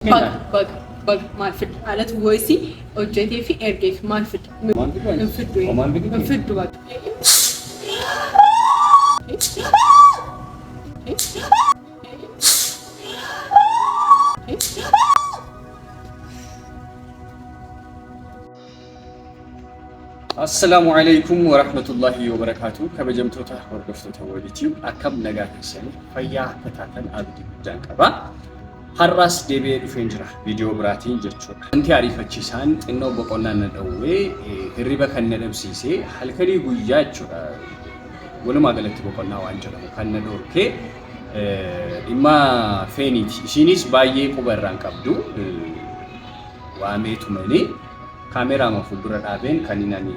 Bak maal fiddu alatti voice hojjetee fi ergeef maal fiddu fiddu bak السلام عليكم ورحمة الله وبركاته. كبجمتوتا وردفتوتا وليتيو أكم نجاح السنة فيا كتاتن أبدي جانكبا هراس دبي فينجرا فيديو براتين جتشو أنت عارفة تشيسان إنه بقولنا ندوّي هربا كنا نبسيسي هالكري بوجاتشو ولا ما قلت بقولنا وانجلا كنا ندور كي إما فينيت شينيس باية كبران كبدو واميتو مني كاميرا ما فدورة أبين كنيناني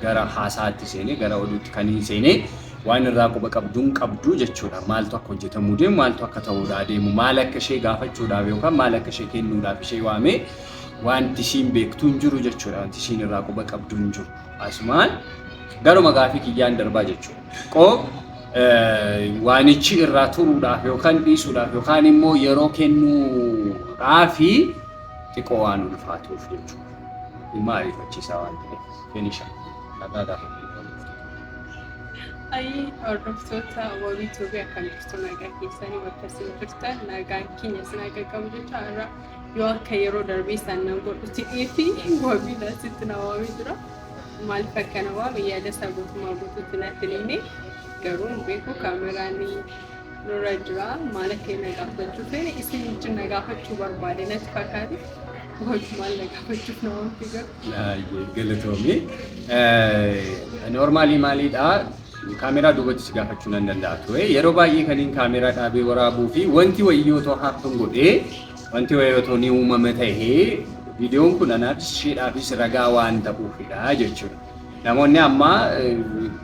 غرا حاسات سيني غرا ودوت كنين سيني وين الراقو بكبدون كبدو جتشودا مالتو أكو جتمودي مالتو أكتاودا ديمو مالك شيء غافة شودا بيوكا مالك شيء كينودا بشيء وامي وان تشين بيكتون جرو جتشودا وان تشين الراقو بكبدون جرو أسمان غارو مغافي كيان دربا جتشو كو وانيشي الراتورو دا بيوكان بيسودا بيوكان مو يرو كينو رافي تكوانو الفاتو فيجو الماري فتشيسا وانتي فينيشا نقادا أي أردفتوتا وبيتوبيا كان يفتو ناقا كيساني وكسين فرتا ناقا كينيس ناقا كمجوتا أرى يوار كيرو دربي سنن قلت تئيفي وبيلا ستنا وابدرا مالفا كانوا بيادا سابوت مابوتو تناتليني قرون بيكو كاميراني نورجرا مالكي ناقا فتشو فيني اسم جن ناقا فتشو بربادي نتفاكاري وجمال ناقا فتشو نوان فيقر لا يقلتومي نورمالي مالي دا كاميرا دوبت سيغافتشو نندنداتو يرو بايي كنين كاميرا دابي ورابو في وانتي ويوتو حافتن غودي وانتي ويوتو نيو ممتاي فيديون كنانات شيد افيس رغا وان تبو فيدا جچو نموني اما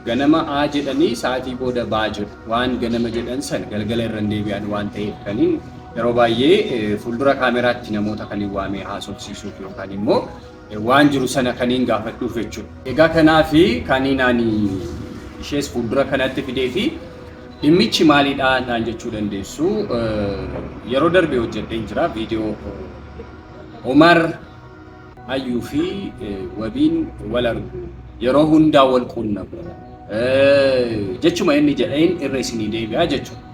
غنما اجدني ساعتي بودا باجر وان غنما جدن سن غلغل رندي بيان وان تاي كنين يرو بايي فولدرا كاميرات نموتا كني وامي حاسوت سيسو فيو كنيمو وان جرو سنا كنين غافدو فچو ايغا كنافي كنيناني ishees fuuldura kanatti fidee fi dhimmichi maalidha naan jechuu dandeessu yeroo darbe hojjedheen jira viidiyoo Omar Ayyuu fi Wabiin wal argu yeroo hundaa wal quunnamu jechuma inni jedheen irra isinii deebi'aa jechuudha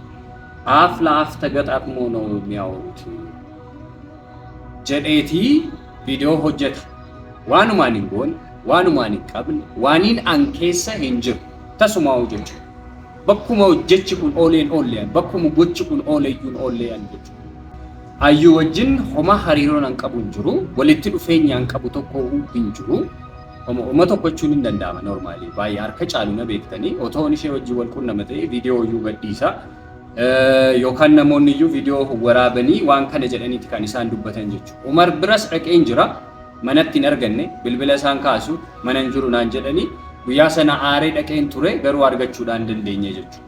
af laaf tagaxaaqmoo ነው የሚያወሩት jedheetii viidiyoo hojjeta waanumaan hin goone waanumaan hin qabne waaniin an keessa hin jiru tasumaawu jechuudha. Bakkuma hojjechi kun ooleen bakkuma gochi kun ooleyyuun ooleen jechuudha. Ayyuu wajjin homa hariiroon an qabu hin jiru walitti dhufeenya an qabu tokko hin jiru homa tokko jechuun hin danda'ama noormaali baay'ee harka caalu na beektanii otoon ishee wajjin wal quunnama ta'e viidiyoo iyyuu gadhiisa yookaan namoonni iyyuu viidiyoo waraabanii waan kana jedhaniiti kan isaan dubbatan jechuudha. Umar biras dhaqeen jira manatti hin arganne bilbila isaan kaasu mana hin jiru naan jedhanii guyyaa sana aaree dhaqeen ture garuu argachuudhaan dandeenye jechuudha.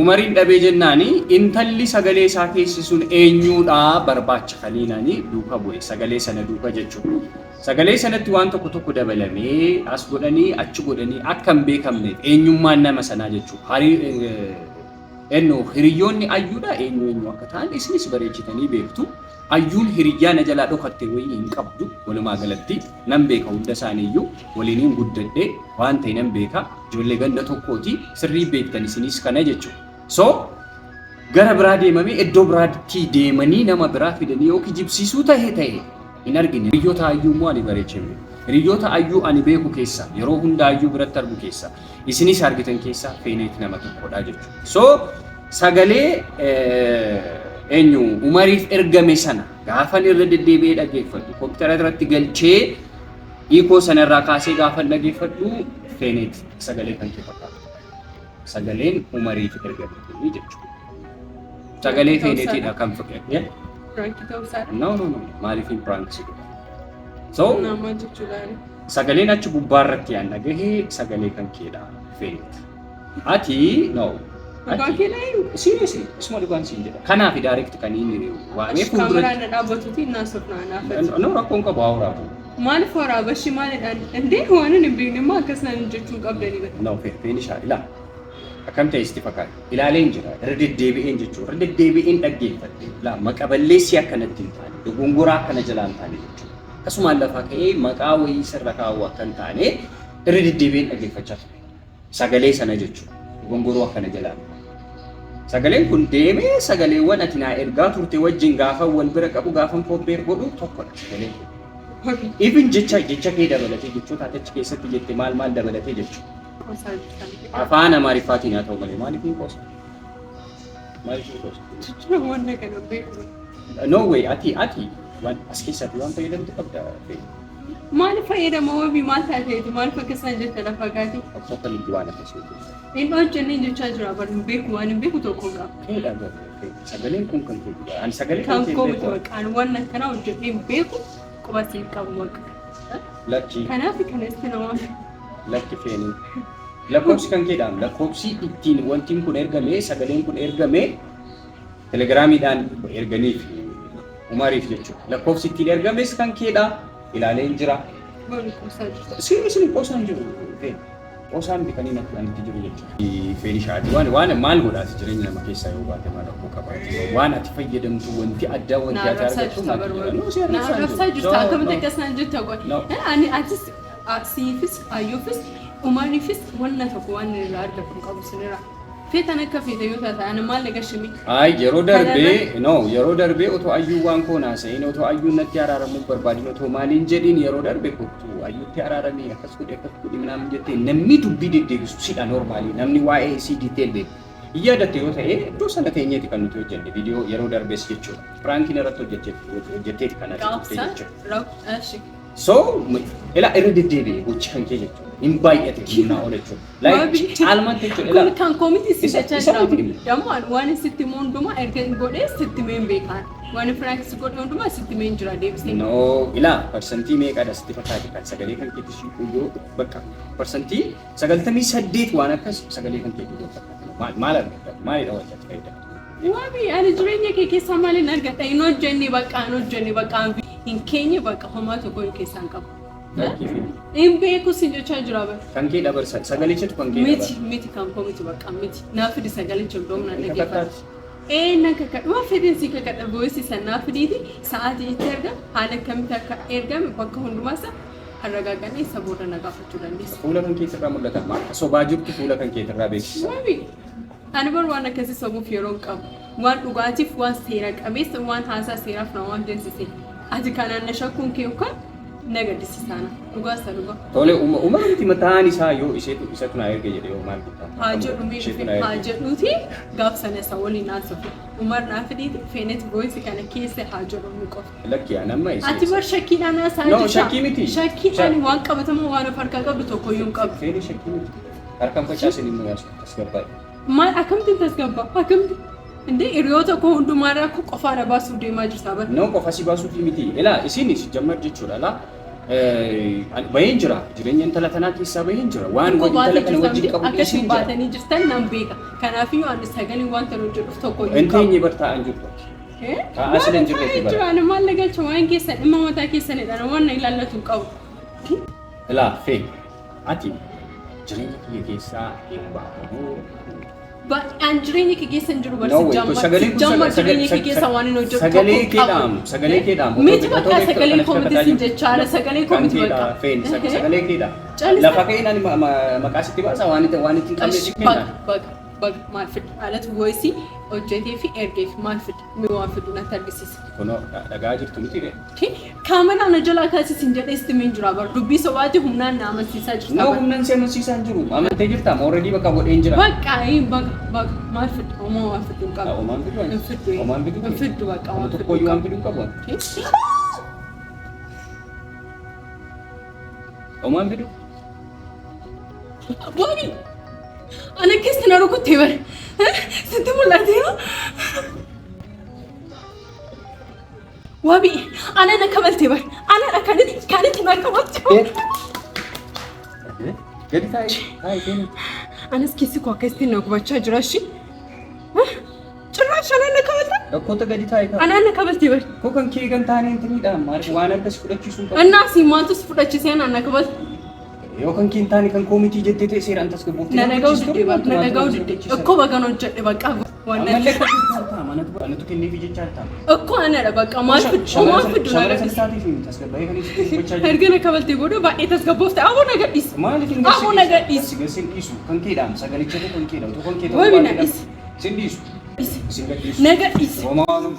Umariin dhabee jennaani intalli sagalee isaa keessisuun eenyuudha barbaacha kaniinani duuka bu'e sagalee sana duuka jechuudha. Sagalee sanatti waan tokko dabalamee as godhanii achi godhanii akka hin beekamne eenyummaan nama sanaa jechuudha. Hiriyoonni ayyuudha eenyu akka ta'an isinis bareechitanii beektu. Ayyuun hiriyyaa na jalaa dhokattee wayii hin qabdu walumaa galatti nan beeka hunda isaaniiyyuu waliin guddadhee waan ta'e nan beeka ijoollee ganda tokkooti sirrii beektan isinis kana jechuudha. So gara biraa deemamee iddoo biraatti deemanii nama biraa fidanii yookiin jibsiisuu ta'e hin argine. Hiriyoota ayyuu immoo ani bareechame. Hiriyoota ayyuu ani beeku keessa yeroo hunda ayyuu biratti argu keessa isinis argitan keessa feeneeti nama tokkodha jechuudha. So sagalee eenyu Umariif ergame sana gaafan irra deddeebi'ee dhageeffadhu kompiitara irratti galchee hiikoo sanarraa kaasee gaafan dhageeffadhu feeneeti sagalee kan kee fakkaata. Sagaleen Umariif ergame jechuudha. Sagalee feeneetiidha kan fakkaate. Prank ta'uusaa? No maaliif hin prank si godha? So sagaleen achi gubbaarratti yaan dhagahee sagalee kan keedha feeneeti. Ati no seriously isma dhugaan siin jedha kanaaf direct kan inni waamee fuuldura kameraan dhaabbatuuti naasofnaa no rakkoon qabu haawraa maaliif waraabashi maalidhaan indee waan hin beekne maa akkasnaan jechuun qabdanii bada no feenishaa ila akkam ta'e isti fakkaata. Ilaaleen jira. Irra deddeebi'een jechuudha. Irra deddeebi'een dhaggeeffadhe. Maqaballeessi akkanatti hin taane, dogongoraa akkana jalaan taane jechuudha. Akkasumaan lafa ka'ee maqaa wayii sirra kaa'uu akka hin taane irra deddeebi'een dhaggeeffachaa ture. Sagalee sana jechuudha. Dogongoroo akkana jalaan. Sagaleen kun deemee sagaleewwan ati naa ergaa turte wajjin gaafa wal bira qabu gaafa kopheer godhu tokkodha sagaleen kun. Even jecha kee dabalatee jechoota achi keessatti jette maal dabalatee jechuudha. Afaan Amaariffaatiin haa ta'u malee maaliif hin qoosa? Maaliif hin qoosa? No way ati waan as keessatti waan fayyadamtu qabda. Maal fayyadama wabii maal taateeti maal fakkeessan jette lafa gaati. Akka liggii waan akkasii. Inni hojjennee jechaa jira bar hin beeku waan hin beeku tokko qaba. Sagaleen kun kan ta'e ani sagalee kan koobitu maqaan waan akkanaa hojjennee hin beeku qubatti qabu waqa. Lakki. Kanaaf kanatti nama. Lakki feeni. Lakkoofsi kan keedhaan lakkoofsi ittiin wantiin kun ergamee sagaleen kun ergamee telegiraamiidhaan erganiif Umariif jechuudha. Lakkoofsi ittiin ergames kan keedhaa ilaaleen jira. Isin qoosaan jiru. Qoosaan bitanii natti jiru jechuudha. Feeni shaati waan maal godhaas jireenya nama keessaa yoo baate maal akkoo qabaate waan ati fayyadamtu wanti addaa wanti ati argattu maal jirta akkamitti akkasaan jirta ani atis siifis ayyuufis Umariifis wanna tokko waan irraa argatu qabu sinira. Feetan akka feete yoo taate ani maal nagashimi. Yeroo darbee otoo ayyuu waan koonaa sa'in otoo ayyuu natti araaramuu barbaadin otoo maaliin jedhin yeroo darbee kottu ayyuutti araaramee akkas godhi minaamin jettee namni dubbii deddeebisu sidha normaalii namni waa'ee isii diiteel beeku. Yaadatte yoo ta'e iddoo sana teenyeeti kan nuti hojjenne viidiyoo yeroo darbees jechuudha. Firaankiin irratti hojjetteeti kan ati jechuudha. So ila irra deddeebi'ee gochi kan kee jechuudha. In baay'ate humnaa ol jechuudha. Like caalmaan jechuudha. Kun kan koomiti sittachaa jira. Dammoo waan sitti hundumaa erga godhee sitti meen beekan. Waan Firaanks godhee hundumaa sitti meen jira deebisee. No ila parsantii meeqadha sitti fakkaate kan sagalee kan keetti shiiquu yoo bakka parsantii 98 waan akkas sagalee kan keetti yoo fakkaate. Maal argata? Maalidha wajjin fayyadamu? Waabi ani jireenya kee keessaa maaliin argata? Hin hojjenne bakka hin keenye bakka homaa tokko keessaan qabu. In beeku sin jechaa jira bara. Kan kee dabarsa sagalichatu kan kee dabarsa. Miti kan komiti bakka miti. Naafidi sagalicha doomna dhaggeeffatu. Naka kadhuma fedinsi ka kadha voice sana fiditi sa'aatii itti erga haala akkamitti akka ergame bakka hundumaasa harragaaganii isa booda nagaafachuu dandeessa. Fuula kan kee irraa mul'ata maal? Sobaa jirtu fuula kan kee irraa beeksisa. Waabi. Ani bar waan akkasii sabuuf yeroo qabu. Waan dhugaatiif waan seera qabeessa waan haasaa seeraaf na waan deemsise. Ati kanaan na shakkuun kee ukaan nagadisiisana dhugaas dhugaa. Tole uumamti mataan isaa yoo isatu na erga jedhee yoo maal godhaa? Haa jedhuuti gaaf sana isa waliin haasofne. Umar naa fidhiiti feenet voice kana keessa haa jedhu ni qofa. Lakki anamma isa. Ati bar shakkiidhaan haasaa jirta. No shakkii miti. Shakkiidhaan waan qabatamu waan of harkaa qabdu tokko iyyuu hin qabu. Feeni shakkii miti. Harkaan facaasin immoo yaasu tasgabbaa'e. Maal akkamitti tasgabbaa? Akkamitti? Inde hiriyoota koo hundumaarraa qofaadha baasuuf deemaa jirta bara. No qofa si baasuuf miti. Ilaa isinis jammar jechuudha laa. Baheen jira jireenya intala tanaa keessaa baheen jira waan intala kana wajjin qabu akkasii baatanii jirtan nan beeka kanaafiyyuu ani sagalee waan tan hojjedhuuf tokko hin qabu. Inteenye bartaa'an jirtu. Asii hin jirreetti bara. Jiraan maal lagalcha waan keessan dhimma mataa keessanidha waan ilaallatu qabu. Ilaa fee ati jireenya kiyya keessaa hin baafamuu. An jireenya kee keessa hin jiru barsi jamma jireenya kee keessa waan hin hojjetu sagalee keedhaam miti bakka sagalee koomiti sin jechaadha sagalee koomiti bakka sagalee keedhaa lafa keenan maqaa sitti baasa waan itti qabne kenna maal fidhu haalatu voice hojjetee fi ergee fi maal fidhu mi waan fidhu natti argisiisa. Kunoo dhagaa jirtu miti re. Kaameraan na jalaa kaasii sin jedhee sitti min jira bara dubbii sobaati humnaan na amansiisaa jirta. No humnaan si amansiisaa hin jiru amantee jirta already bakka godheen jira. Bakka maal fidhu homaa waan fidhu hin qabu. Homaan fidhu hin fidhu hin fidhu bakka waan fidhu. Tokko waan fidhu hin qabu. Homaan fidhu. Waabi. Ana keessa na rukuttee bara. Sitti mul'ateera. Waabi, ana na kabaltee bara. Ana na kanitti na kabaltee. Gadi taa'e. Anas keessi koo akkasitti na gubachaa jira shi. Cirraash ana na kabalta. Dhakkoota gadi taa'e qaba. Ana na kabaltee bara. Koo kan kee kan taane intiniidha waan akkas fudhachiisuun qabu. Annaasi maaltu si fudhachiisee ana na kabalta. yoo kan kiintaani kan koomitii jettee ta'e seeraan tasgabbuuf nanagaa'u didde እኮ በቀን ወጀደ በቃ ዋና manatu kennee fi jecha altaa እኮ አነረ በቃ ማልፍዱ ነገር ሰዓት ይፈም tasgabbaa'ee kan ibsu gocha ergana kabalte bodo baay'ee tasgabboofte abu ነገር is maaliif abu ነገር is sin isu kan keedhaan sagalichate kan keedhaan to kan keedhaan ወይ ቢና is sin isu ነገር is romaanu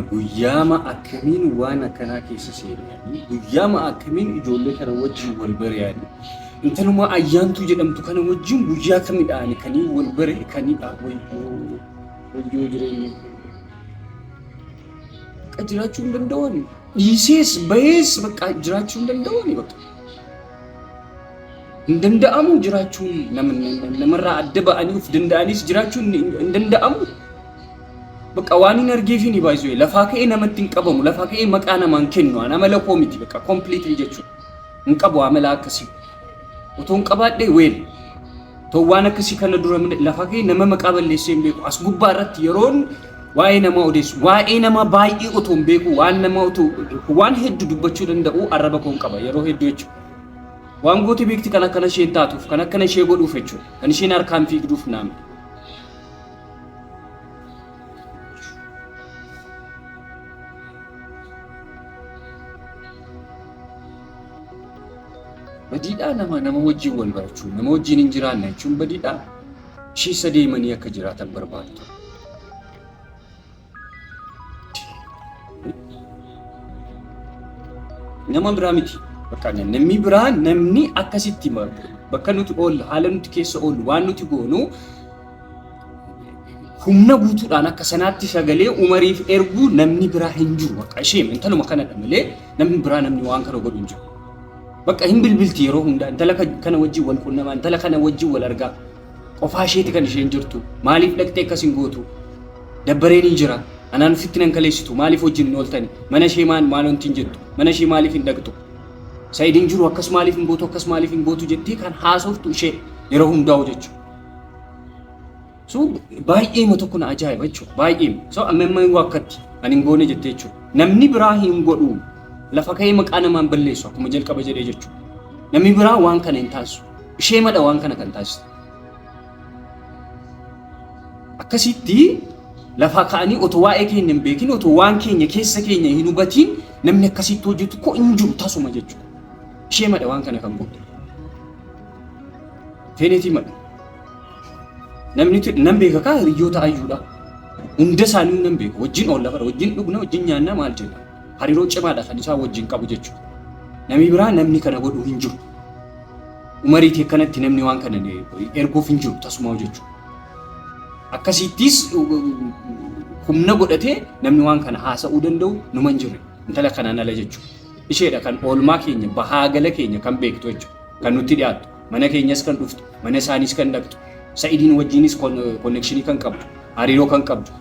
guyyaama akkamiin waan akkanaa keessa seenanii guyyaama akkamiin ijoollee kana wajjin wal baryaanii intaluma ayyaantuu jedhamtu kana wajjin guyyaa kamidhaan kanii wal bare kaniidha wayyoo jireenya jiraachuu hin danda'an dhiisees bayees bakka jiraachuu hin danda'an bakka hin danda'amu jiraachuun namarraa adda ba'anii of danda'anis jiraachuun hin danda'amu. በቃ ዋኒን አርጌፊን ይባይዞ ለፋከኤ ነመት እንቀበሙ ለፋከኤ መቃና ማንከን ነው አና መለኮ ሚቲ በቃ ኮምፕሊትሊ ጀቹ እንቀበው አመላከሲ ወቶን ቀባዴ ወይል ተዋነ ከሲ ከነ ዱረ ምን ለፋከኤ ነመ መቃበል ለሴም ቤኩ አስጉባረት የሮን ዋይ ነማ ኦዴስ ዋይ ነማ ባይ ኦቶን ቤኩ ዋን ነማ ኦቶ ዋን ሄድ ዱበቹ እንደው አረበኮን ቀባ የሮ ሄዶች ዋን ጎቲ ቤክቲ ከነከነ ሼንታቱፍ ከነከነ ሼጎዱ ፈቹ እንሽን አርካን ፊግዱፍ ናም badidha nama wajjin wal barachuu nama wajjin hin jiraanne jechuun badidha shii sadeemanii akka jiraatan barbaadu. Nama biraa miti bakka namni biraa namni akkasitti bakka nuti oolu haala nuti keessa oolu waan nuti goonu humna guutuudhaan akka sanaatti sagalee umariif erguu namni biraa hin jiru bakka ishee intaluma kanadha malee namni biraa namni waan kana godhu hin jiru. በቃ ይሄን bilbilti yeroo hunda intala kana wajjin wal qunnama intala kana wajjin wal argaa qofaa isheeti kan isheen jirtu maaliif dhaqxee akkasin gootu dabbareen jira anaan ufitti nan kaleessitu maaliif wajjin nooltani mana ishee maalontiin jettu mana ishee maaliif hin dhaqxu saayidin jiru akkas maaliif hin gootu akkas maaliif hin gootu jettee kan haasoftu ishee yeroo hundaa jechu so baay'ee ma tokko na ajaa'iba jechuudha baay'ee so ammamma wakkatti ani hin goone jettee jechuudha namni biraa hin godhu lafa ka'ee maqaa namaan balleessu akkuma jalqaba jedhee jechuudha. Namni biraa waan kana hin taasisu. Ishee madha waan kana kan taasisu. Akkasitti lafa ka'anii otoo waa'ee keenya hin beekin otoo waan keenya keessa keenya hin hubatiin namni akkasitti hojjetu ko hin jiru tasuma jechuudha. Ishee madha waan kana kan godhu. Feenetii madha. Namni nan beeka kaa hiriyoota ayyuudha. Hunda isaanii nan beeka. Wajjin oolla bara wajjin dhugna wajjin nyaanna maal jedha. Hariiroo cimaadha kan isaa wajjin qabu jechuudha. Namni biraa namni kana godhu hin jiru. Umariitii akkanatti namni waan kana erguuf hin jiru tasuma jechuudha. Akkasittis humna godhatee namni waan kana haasa'uu danda'u numa hin jirre intala kanaan ala jechuudha. Isheedha kan oolmaa keenya bahaagala keenya kan beektu jechuudha. Kan nutti dhiyaatu mana keenyas kan dhuftu mana isaaniis kan dhaqxu sa'idiin wajjinis konnekshinii kan qabdu hariiroo kan qabdu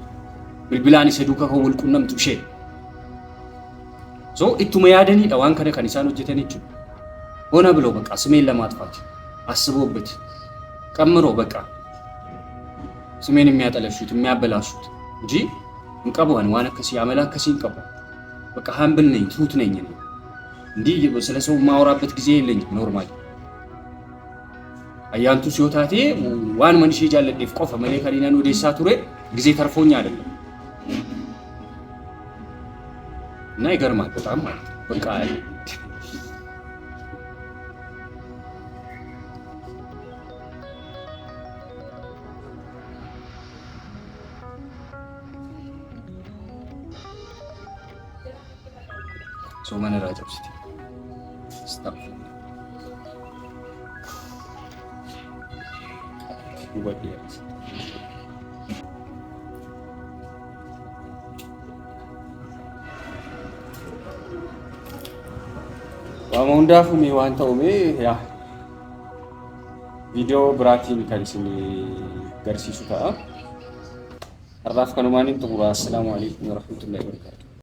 bilbilaan isa duukaa kan wal qunnamtu ishee. So ittuma yaadaniidha waan kana kan isaan hojjetan jechuudha. Bona ብለው በቃ ስሜን ለማጥፋት አስቦበት ቀምሮ በቃ ስሜን የሚያጠለሹት የሚያበላሹት እንጂ እንቀበዋን ዋና ከሲ ያመላ ከሲ እንቀበው በቃ ሃምብል ነኝ ትሁት ነኝ እንዲህ ስለሰው ማውራበት ጊዜ የለኝም ኖርማል አያንቱ ሲዮታቴ ዋን መንሽ ይጃለ ዲፍ ቆፈ መለከሪናን ወደ ሳቱሬ ጊዜ ተርፎኛ አይደለም እና ይገርማል በጣም ማለት በቃ so mana rajab city stop what else Qaama hundaafuu mee waan ta'u mee yaa viidiyoo biraatiin kan isin garsiisu ta'a. Har'aaf kanumaan hin xumura. Assalaamu alaikum warahmatullahi wabarakatuh.